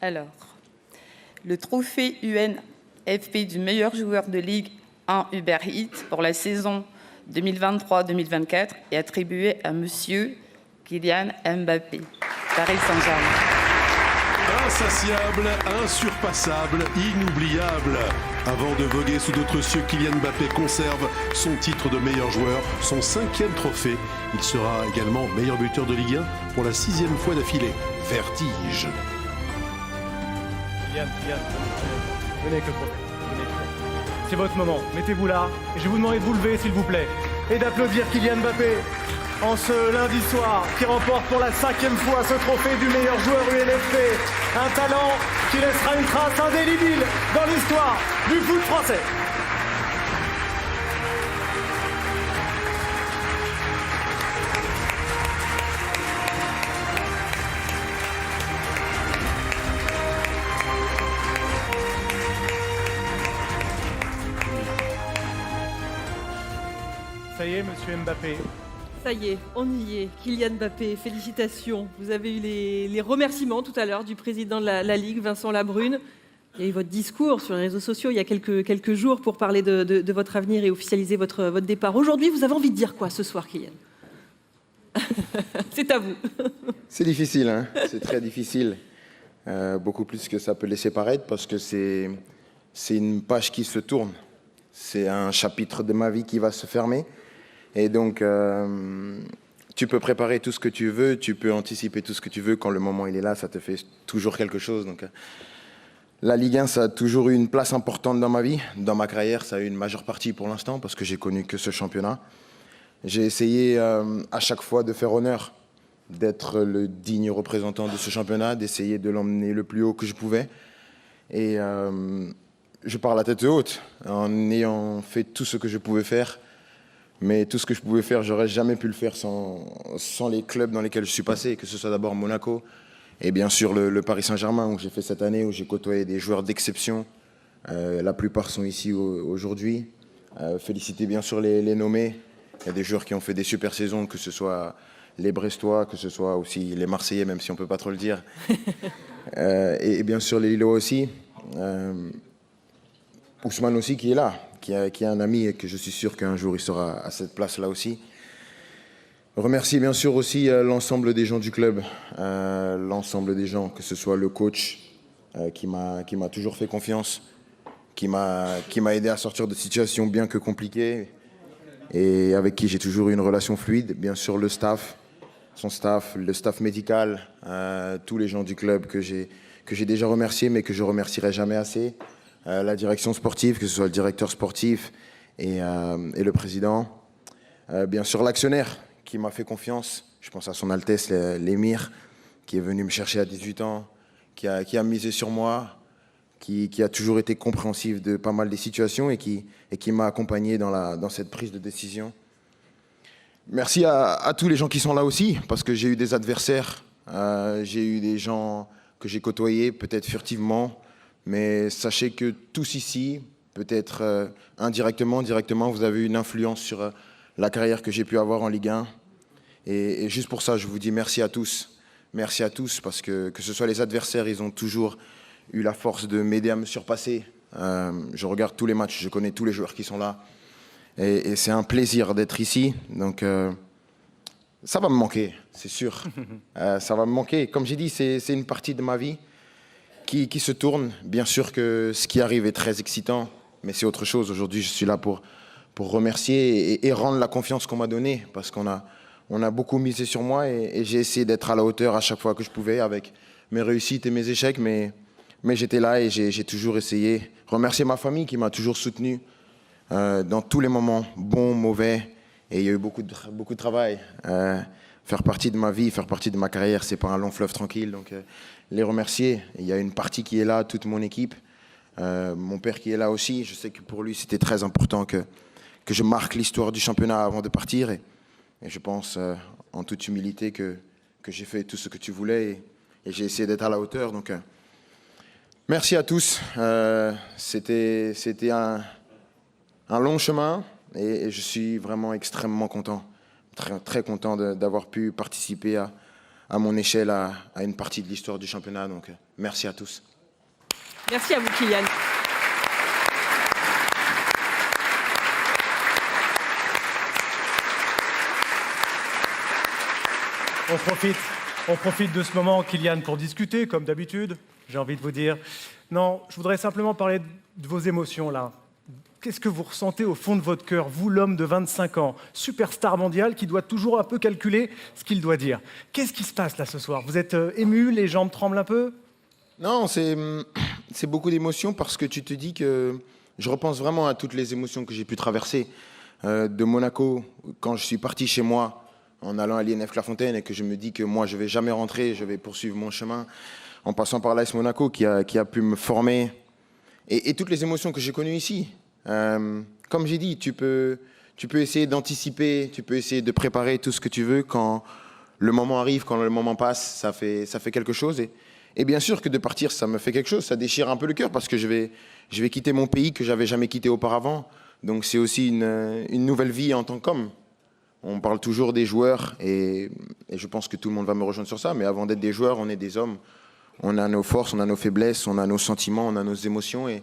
Alors, le trophée UNFP du meilleur joueur de Ligue 1 Uber Eats pour la saison 2023-2024 est attribué à Monsieur Kylian Mbappé, Paris Saint-Germain. Insatiable, insurpassable, inoubliable. Avant de voguer sous d'autres cieux, Kylian Mbappé conserve son titre de meilleur joueur, son 5e trophée. Il sera également meilleur buteur de Ligue 1 pour la 6e fois d'affilée. Vertige. Kylian, venez avec le trophée. C'est votre moment, mettez-vous là. Et je vais vous demander de vous lever, s'il vous plaît, et d'applaudir Kylian Mbappé en ce lundi soir, qui remporte pour la 5e fois ce trophée du meilleur joueur UNFP. Un talent qui laissera une trace indélébile dans l'histoire du foot français. Ça y est, monsieur Mbappé. Ça y est, on y est. Kylian Mbappé, félicitations. Vous avez eu les remerciements tout à l'heure du président de la Ligue, Vincent Labrune. Il y a eu votre discours sur les réseaux sociaux il y a quelques jours pour parler de votre avenir et officialiser votre départ. Aujourd'hui, vous avez envie de dire quoi ce soir, Kylian? C'est à vous. C'est difficile, hein, c'est très difficile. Beaucoup plus que ça peut laisser paraître parce que c'est une page qui se tourne. C'est un chapitre de ma vie qui va se fermer. Et donc, tu peux préparer tout ce que tu veux, tu peux anticiper tout ce que tu veux. Quand le moment il est là, ça te fait toujours quelque chose. Donc, la Ligue 1, ça a toujours eu une place importante dans ma vie. Dans ma carrière, ça a eu une majeure partie pour l'instant parce que j'ai connu que ce championnat. J'ai essayé à chaque fois de faire honneur, d'être le digne représentant de ce championnat, d'essayer de l'emmener le plus haut que je pouvais. Et je pars la tête haute en ayant fait tout ce que je pouvais faire. Mais tout ce que je pouvais faire, j'aurais jamais pu le faire sans les clubs dans lesquels je suis passé, que ce soit d'abord Monaco et bien sûr le Paris Saint-Germain où j'ai fait cette année, où j'ai côtoyé des joueurs d'exception. La plupart sont ici aujourd'hui. Féliciter bien sûr les nommés. Il y a des joueurs qui ont fait des super saisons, que ce soit les Brestois, que ce soit aussi les Marseillais, même si on ne peut pas trop le dire. Et bien sûr les Lillois aussi. Ousmane aussi qui est là, qui est un ami et que je suis sûr qu'un jour il sera à cette place-là aussi. Remercier bien sûr aussi l'ensemble des gens du club, l'ensemble des gens, que ce soit le coach qui m'a toujours fait confiance, qui m'a aidé à sortir de situations bien que compliquées et avec qui j'ai toujours eu une relation fluide. Bien sûr le staff, son staff, le staff médical, tous les gens du club que j'ai déjà remerciés mais que je remercierai jamais assez. La direction sportive, que ce soit le directeur sportif et le président. Bien sûr, l'actionnaire qui m'a fait confiance. Je pense à son Altesse, l'émir, qui est venu me chercher à 18 ans, qui a misé sur moi, qui a toujours été compréhensif de pas mal des situations et qui m'a accompagné dans cette prise de décision. Merci à tous les gens qui sont là aussi, parce que j'ai eu des adversaires, j'ai eu des gens que j'ai côtoyés, peut-être furtivement, mais sachez que tous ici, peut-être indirectement, directement, vous avez une influence sur la carrière que j'ai pu avoir en Ligue 1. Et juste pour ça, je vous dis merci à tous. Merci à tous, parce que ce soit les adversaires, ils ont toujours eu la force de m'aider à me surpasser. Je regarde tous les matchs, je connais tous les joueurs qui sont là. Et c'est un plaisir d'être ici. Donc, ça va me manquer, c'est sûr. Ça va me manquer. Comme j'ai dit, c'est une partie de ma vie qui se tourne. Bien sûr que ce qui arrive est très excitant, mais c'est autre chose. Aujourd'hui, je suis là pour remercier et rendre la confiance qu'on m'a donnée, parce qu'on a beaucoup misé sur moi et j'ai essayé d'être à la hauteur à chaque fois que je pouvais, avec mes réussites et mes échecs, mais j'étais là et j'ai toujours essayé. Remercier ma famille qui m'a toujours soutenu dans tous les moments, bons, mauvais, et il y a eu beaucoup de travail. Faire partie de ma vie, faire partie de ma carrière, c'est pas un long fleuve tranquille, donc les remercier. Il y a une partie qui est là, toute mon équipe, mon père qui est là aussi. Je sais que pour lui, c'était très important que je marque l'histoire du championnat avant de partir, et je pense en toute humilité que j'ai fait tout ce que tu voulais et j'ai essayé d'être à la hauteur. Donc, merci à tous. C'était un long chemin et je suis vraiment extrêmement content, très content d'avoir pu participer à à mon échelle, à une partie de l'histoire du championnat. Donc, merci à tous. Merci à vous, Kylian. On profite de ce moment, Kylian, pour discuter, comme d'habitude, j'ai envie de vous dire. Non, je voudrais simplement parler de vos émotions, là. Qu'est-ce que vous ressentez au fond de votre cœur, vous, l'homme de 25 ans, superstar mondial, qui doit toujours un peu calculer ce qu'il doit dire? Qu'est-ce qui se passe, là, ce soir? Vous êtes ému, les jambes tremblent un peu? Non, c'est beaucoup d'émotions parce que tu te dis que je repense vraiment à toutes les émotions que j'ai pu traverser. De Monaco, quand je suis parti chez moi, en allant à l'INF Clairefontaine et que je me dis que moi, je ne vais jamais rentrer, je vais poursuivre mon chemin, en passant par l'AS Monaco qui a pu me former, et toutes les émotions que j'ai connues ici. Comme j'ai dit, tu peux essayer d'anticiper, tu peux essayer de préparer tout ce que tu veux. Quand le moment arrive, quand le moment passe, ça fait quelque chose. Et bien sûr que de partir, ça me fait quelque chose, ça déchire un peu le cœur parce que je vais quitter mon pays que j'avais jamais quitté auparavant. Donc c'est aussi une nouvelle vie en tant qu'homme. On parle toujours des joueurs et je pense que tout le monde va me rejoindre sur ça, mais avant d'être des joueurs, on est des hommes. On a nos forces, on a nos faiblesses, on a nos sentiments, on a nos émotions et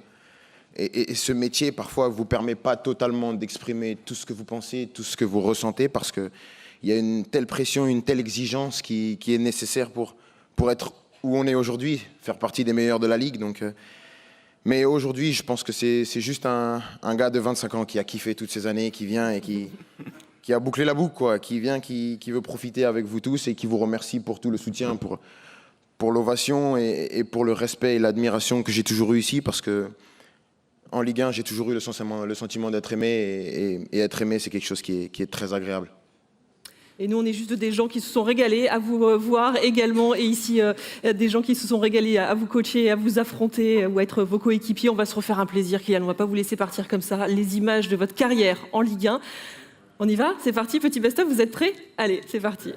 ce métier, parfois, ne vous permet pas totalement d'exprimer tout ce que vous pensez, tout ce que vous ressentez parce qu'il y a une telle pression, une telle exigence qui est nécessaire pour être où on est aujourd'hui, faire partie des meilleurs de la Ligue. Donc, mais aujourd'hui, je pense que c'est juste un gars de 25 ans qui a kiffé toutes ces années, qui vient et qui a bouclé la boucle, quoi, qui vient, qui veut profiter avec vous tous et qui vous remercie pour tout le soutien, pour l'ovation et pour le respect et l'admiration que j'ai toujours eu ici, parce que en Ligue 1, j'ai toujours eu le sentiment d'être aimé et être aimé, c'est quelque chose qui est très agréable. Et nous, on est juste des gens qui se sont régalés à vous voir également. Et ici, des gens qui se sont régalés à vous coacher, à vous affronter ou à être vos coéquipiers. On va se refaire un plaisir, Kylian. On ne va pas vous laisser partir comme ça. Les images de votre carrière en Ligue 1. On y va? C'est parti, petit best-of. Vous êtes prêts? Allez, c'est parti.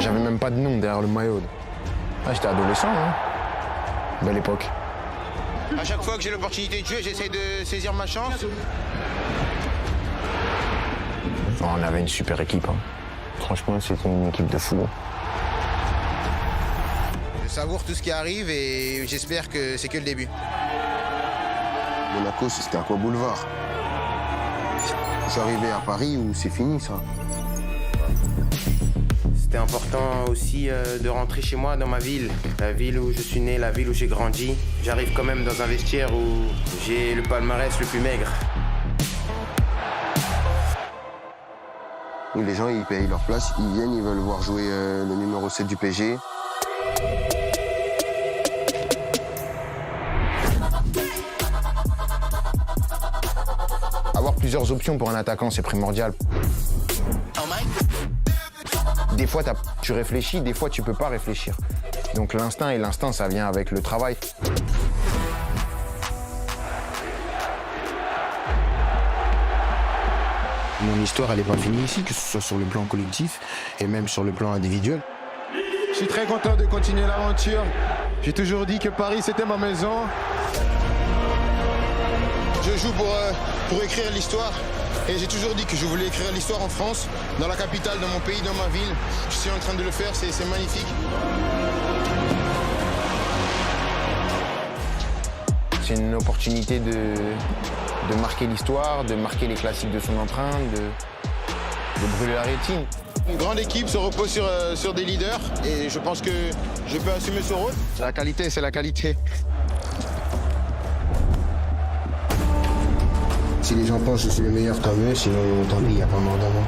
J'avais même pas de nom derrière le maillot. Ah, j'étais adolescent, hein. Belle époque. À chaque fois que j'ai l'opportunité de jouer, j'essaie de saisir ma chance. On avait une super équipe. Hein. Franchement, c'était une équipe de fou. Je savoure tout ce qui arrive et j'espère que c'est que le début. Monaco, c'était à quoi boulevard? Je suis arrivé à Paris où c'est fini, ça. C'était important aussi de rentrer chez moi, dans ma ville, la ville où je suis né, la ville où j'ai grandi. J'arrive quand même dans un vestiaire où j'ai le palmarès le plus maigre. Les gens, ils payent leur place, ils viennent, ils veulent voir jouer le numéro 7 du PSG. Avoir plusieurs options pour un attaquant, c'est primordial. Des fois, tu réfléchis, des fois, tu peux pas réfléchir. Donc l'instinct, ça vient avec le travail. Mon histoire, elle n'est pas finie ici, que ce soit sur le plan collectif et même sur le plan individuel. Je suis très content de continuer l'aventure. J'ai toujours dit que Paris, c'était ma maison. Je joue pour écrire l'histoire. Et j'ai toujours dit que je voulais écrire l'histoire en France, dans la capitale, dans mon pays, dans ma ville. Je suis en train de le faire, c'est magnifique. C'est une opportunité de marquer l'histoire, de marquer les classiques de son empreinte, de brûler la rétine. Une grande équipe se repose sur des leaders et je pense que je peux assumer ce rôle. La qualité, c'est la qualité. Si les gens pensent que je suis le meilleur, tant mieux, sinon tant pis, il n'y a pas mort d'amour.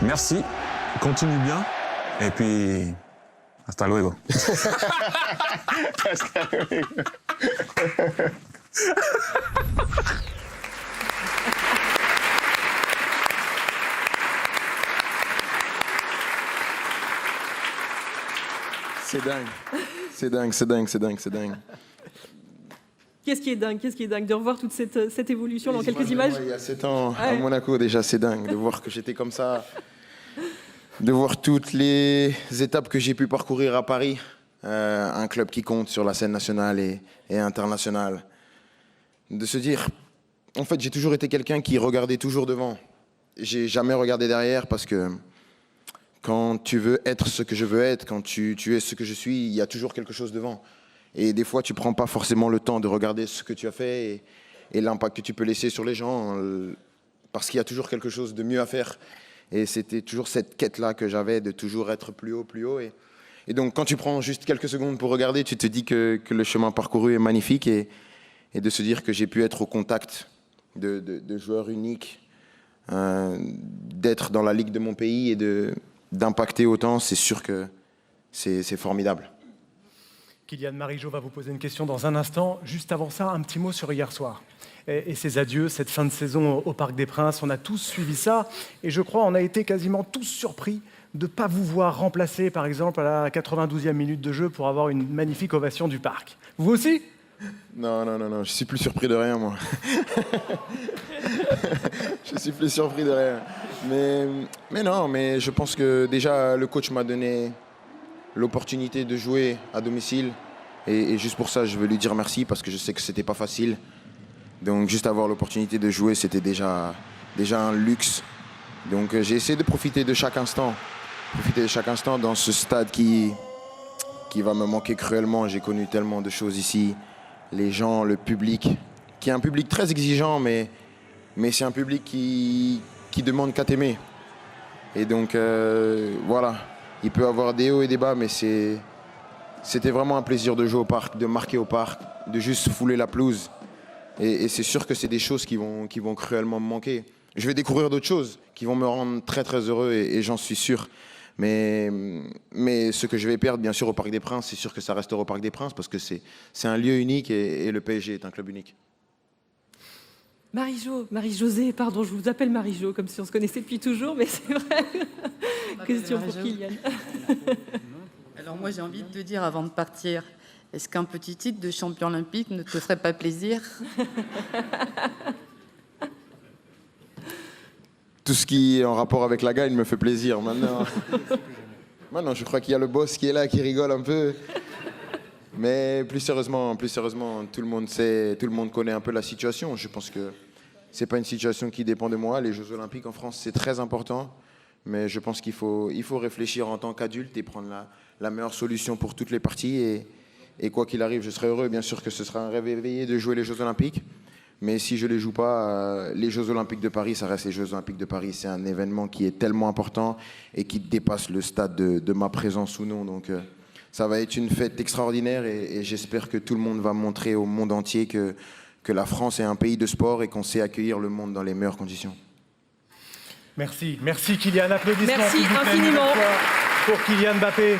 Merci, continue bien, et puis hasta luego. Hasta luego. C'est dingue. C'est dingue, c'est dingue, c'est dingue, c'est dingue. Qu'est-ce qui est dingue de revoir toute cette évolution dans quelques images. Il y a 7 ans à Monaco déjà, c'est dingue de voir que j'étais comme ça, de voir toutes les étapes que j'ai pu parcourir à Paris, un club qui compte sur la scène nationale et internationale. De se dire, en fait, j'ai toujours été quelqu'un qui regardait toujours devant. J'ai jamais regardé derrière parce que quand tu veux être ce que je veux être, quand tu es ce que je suis, il y a toujours quelque chose devant. Et des fois, tu prends pas forcément le temps de regarder ce que tu as fait et l'impact que tu peux laisser sur les gens, parce qu'il y a toujours quelque chose de mieux à faire. Et c'était toujours cette quête-là que j'avais, de toujours être plus haut, plus haut. Et donc, quand tu prends juste quelques secondes pour regarder, tu te dis que le chemin parcouru est magnifique et de se dire que j'ai pu être au contact de joueurs uniques, d'être dans la ligue de mon pays et d'impacter autant, c'est sûr que c'est formidable. Kylian Marigeau va vous poser une question dans un instant. Juste avant ça, un petit mot sur hier soir et ces adieux, cette fin de saison au Parc des Princes. On a tous suivi ça et je crois on a été quasiment tous surpris de ne pas vous voir remplacer, par exemple, à la 92e minute de jeu pour avoir une magnifique ovation du Parc. Vous aussi ? Non, je suis plus surpris de rien, moi. Je suis plus surpris de rien. Mais je pense que déjà, le coach m'a donné l'opportunité de jouer à domicile. Et juste pour ça, je veux lui dire merci parce que je sais que c'était pas facile. Donc juste avoir l'opportunité de jouer, c'était déjà un luxe. Donc j'ai essayé de profiter de chaque instant. Profiter de chaque instant dans ce stade qui va me manquer cruellement. J'ai connu tellement de choses ici. Les gens, le public, qui est un public très exigeant, mais c'est un public qui demande qu'à t'aimer. Et donc voilà. Il peut avoir des hauts et des bas, mais c'était vraiment un plaisir de jouer au parc, de marquer au parc, de juste fouler la pelouse. Et c'est sûr que c'est des choses qui vont cruellement me manquer. Je vais découvrir d'autres choses qui vont me rendre très très heureux et j'en suis sûr. Mais ce que je vais perdre, bien sûr, au Parc des Princes, c'est sûr que ça restera au Parc des Princes parce que c'est un lieu unique et le PSG est un club unique. Marie-Josée, pardon, je vous appelle Marie-Jo, comme si on se connaissait depuis toujours, mais c'est vrai. Question pour Kylian. Alors moi, j'ai envie de te dire, avant de partir, est-ce qu'un petit titre de champion olympique ne te ferait pas plaisir ? Tout ce qui est en rapport avec la gagne me fait plaisir. Maintenant, je crois qu'il y a le boss qui est là, qui rigole un peu. Mais plus sérieusement, tout le monde sait, tout le monde connaît un peu la situation. Je pense que c'est pas une situation qui dépend de moi. Les Jeux Olympiques en France, c'est très important. Mais je pense qu'il faut réfléchir en tant qu'adulte et prendre la meilleure solution pour toutes les parties. Et quoi qu'il arrive, je serai heureux. Bien sûr que ce sera un rêve éveillé de jouer les Jeux Olympiques. Mais si je ne les joue pas, les Jeux Olympiques de Paris, ça reste les Jeux Olympiques de Paris. C'est un événement qui est tellement important et qui dépasse le stade de ma présence ou non. Donc ça va être une fête extraordinaire et j'espère que tout le monde va montrer au monde entier que la France est un pays de sport et qu'on sait accueillir le monde dans les meilleures conditions. Merci Kylian. Applaudissements. Merci infiniment pour Kylian Mbappé.